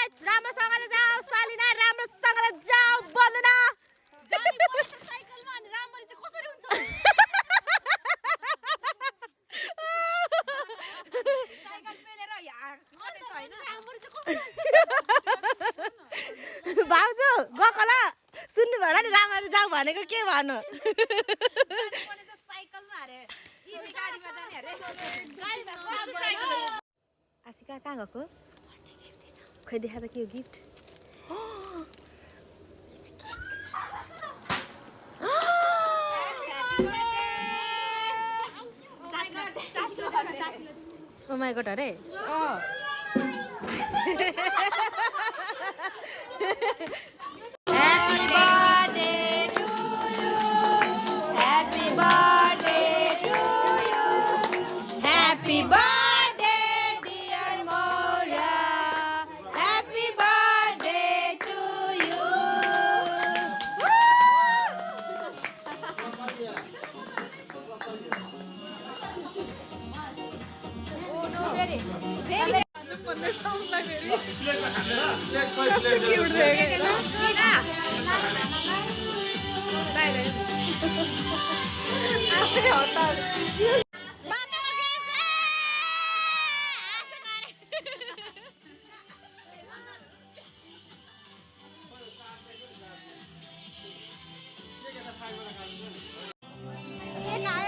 guys राम्रोसँगले जाऊ सालिना राम्रोसँगले जाऊ बन्दना साइकलमा अनि राम्ररी चाहिँ कसरी हुन्छ साइकल पेलेर यहाँ आउने छ हैन राम्ररी चाहिँ कसरी भाउजू गकल सुन्नु भयो नि राम्ररी जाऊ भनेको के भन्नु साइकलमा अरे इबी गाडीमा जाने अरे गाडीमा आशिका कहाँ गएको खै देखा त के हो गिफ्ट ओ माय गॉड अरे happy birthday to you happy birthday to you happy birthday dear मोरा हैप्पी बर्थडे टू यू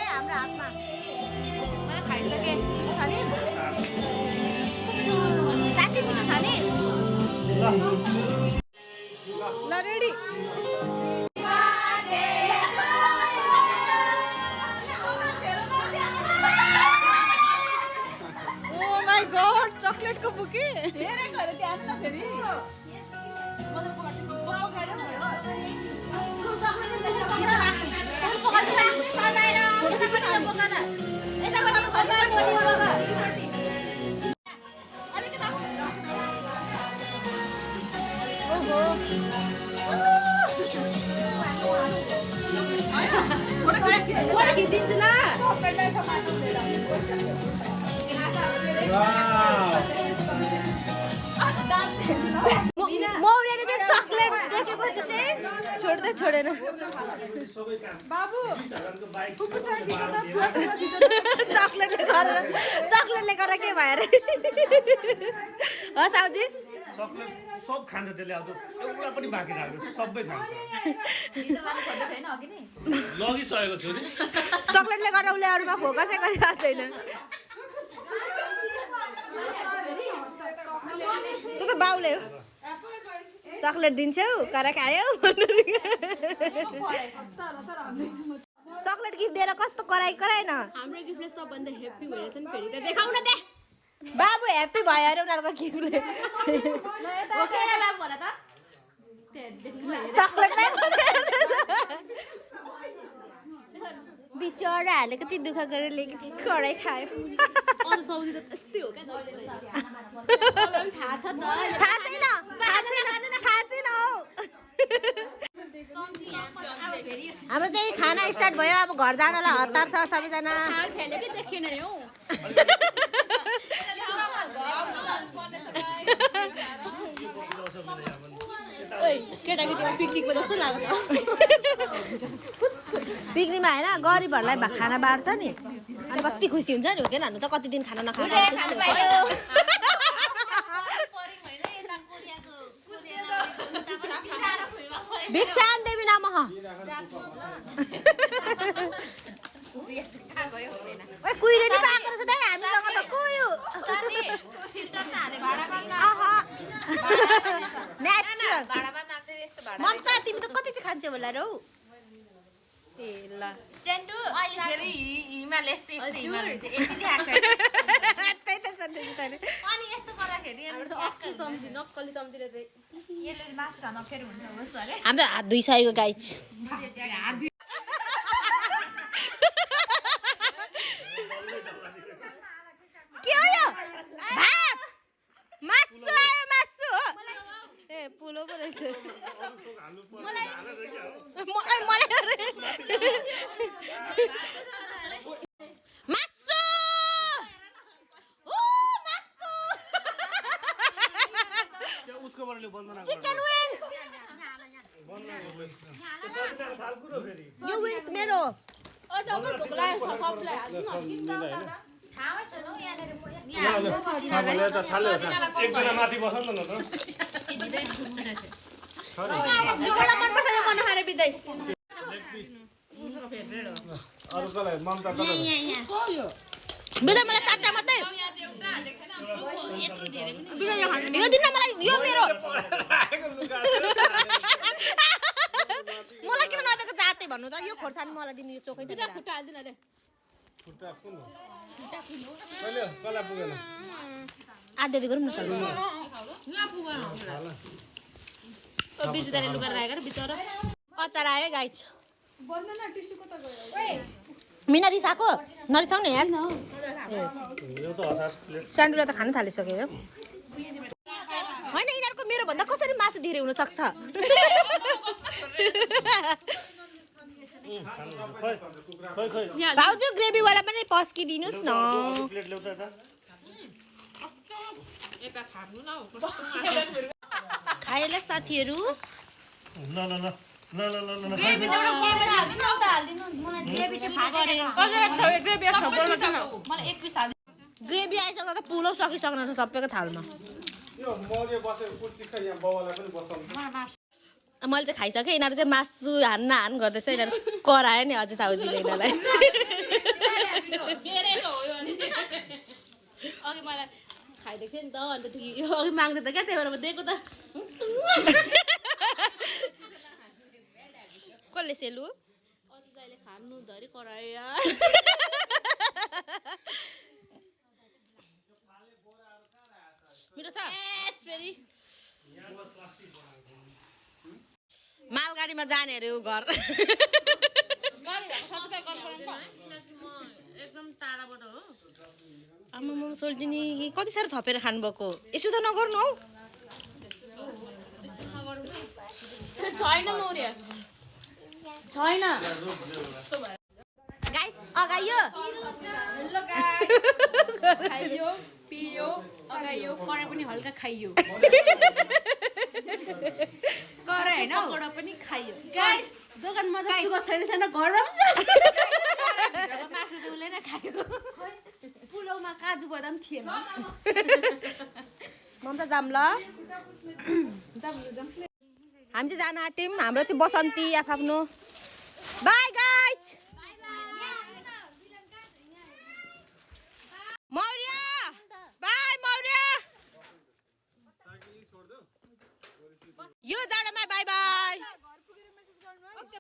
हाम्रो हातमा मलाई खाइसके छ नि 60 मिनट छ नि ल ready oh my god chocolate को बुके धेरै गरे त्यहाँ न फेरि मौरीले चाहिँ चकलेट देखेपछि चाहिँ छोड्दै छोडेन बाबु चकलेटले गरेर के भयो हो साउजी चकलेट सब खान्छ त्यसले अब एउटा पनि बाँकी राख्दैन सबै खान्छ लगिसकेको छु नि चकलेटले गरेर उसले अरूमा फोकसै गरिरहेको छैन त्यो त बाउले हो चकलेट दिन्छौ करा खायौ चकलेट गिफ्ट दिएर कस्तो कराइ न हाम्रो गिफ्टले सबभन्दा ह्याप्पी भइरहेछ नि फेरि त देखाउन दे बाबु ह्याप्पी भयो अरे उनीहरूको गिफ्टले बाबु भन त चकलेटमै बिचराहरूले कति दुःख गरेर ल्याएको थियो कराइ खायो सौदी त यस्तै हो क्या थाहा छ त थाहा छैन हौ हाम्रो चाहिँ खाना स्टार्ट भयो अब घर जानलाई हतार छ सबैजना देखेन रे हौ केटाकेटीमा पिकनिकमा जस्तो लाग्छ पिकनिकमा होइन गरिबहरूलाई खाना बाँड्छ नि अनि कति खुसी हुन्छ नि हो किन हामी त कति दिन खाना नखाएर भिक्षान देवी नमः कुहिरो नि पाएको रहेछ त हामीसँग त कुह्यो नेचुरल ममता तिमी त कति चाहिँ खान्छौ होला रौ ए ल चेन्टु फेरि हिमाल यस्तै हिमाल हुन्छ यति त्यही त सन्देश छैन अनि यस्तो गर्दाखेरि हाम्रो त असली चम्ची नक्कली चम्चीले चाहिँ यसले मासु खान फेरि हुन्छ जस्तो अरे हाम्रो हात धुइसकेको गाइज के हो यो भात मासु आयो मासु ए पुलो पो रहेछ मलाई मासु उसकोबाट ल्याऊ बन्दना चिकन विङ्स थाल कुरो फेरि यो विङ्स मेरो एकजना माथि बस न त अरूकोलाई ममता बिदा मलाई 4टा मात्रै यो दिन मलाई यो मेरो मलाई किन नदिएको जाते भन्नु त यो खोर्सानी मलाई दिनु यो चोखै छ खुट्टा हाल्दिन रे खुट्टा कुन हो कहिले कला पुगेन आधे गरौँ न चल्नु यहाँ पुगेन ओ बिजुदाले लुगा राखेर बिचरा अचार आयो गाइस बन्दना टिस्युको त गयो मिना रिसाको नरिसाउने यार यो त 50 प्लेट स्यान्डुले त खान थालिसक्यो यो होइन यिनीहरूको मेरो भन्दा कसरी मासु धेरै हुन सक्छ खै खै भाउजू ग्रेभीवाला पनि पस्किदिनुहोस् न प्लेट ल्याउ त यता थाप्नु न खाएला साथीहरू ल ल ल ल ल ल ल ग्रेभी त एउटा के पनि हाल्दिनु न त हाल्दिनु मलाई ग्रेभी चाहिँ फाटेको ग्रेभी एक मलाई एक पिस हाल्दिनु ग्रेभी आइसक्दा त पुलाउ सकिसक्नु छ सबैको थालमा यो मरे बसेको कुर्सी खै यहाँ बाबालाई पनि बसाउनु मैले चाहिँ खाइसकेँ यिनीहरू चाहिँ मासु हान गर्दैछ यिनीहरू करायो नि अझै साउजीले यिनीहरूलाई अघि मलाई खाइदिएको थिएँ नि त अन्त अघि माग्दै त क्या त्यही भएर दिएको त कसले सेलु अझै खानु धरि करायो यार मिठो छ मालगाडीमा जानेहरू घर एकदम टाढाबाट हो आमामा सोल्टिनी कति साह्रो थपेर खानुभएको यसो त नगर्नु हौ छैन मौर्य छैन गाइस अगाइयो हेलो गाइस खाइयो पियो अगाइयो करे पनि हल्का खाइयो करे हैन पकोडा पनि खाइयो गाइस दोकानमा त सुबह छैन घरमा मासु चाहिँ उले नै खायो पुलाउमा काजु बदाम थिएन ममता जाम ल हामी चाहिँ जान आँट्यौँ हाम्रो चाहिँ बसन्ती आफ्नो बाई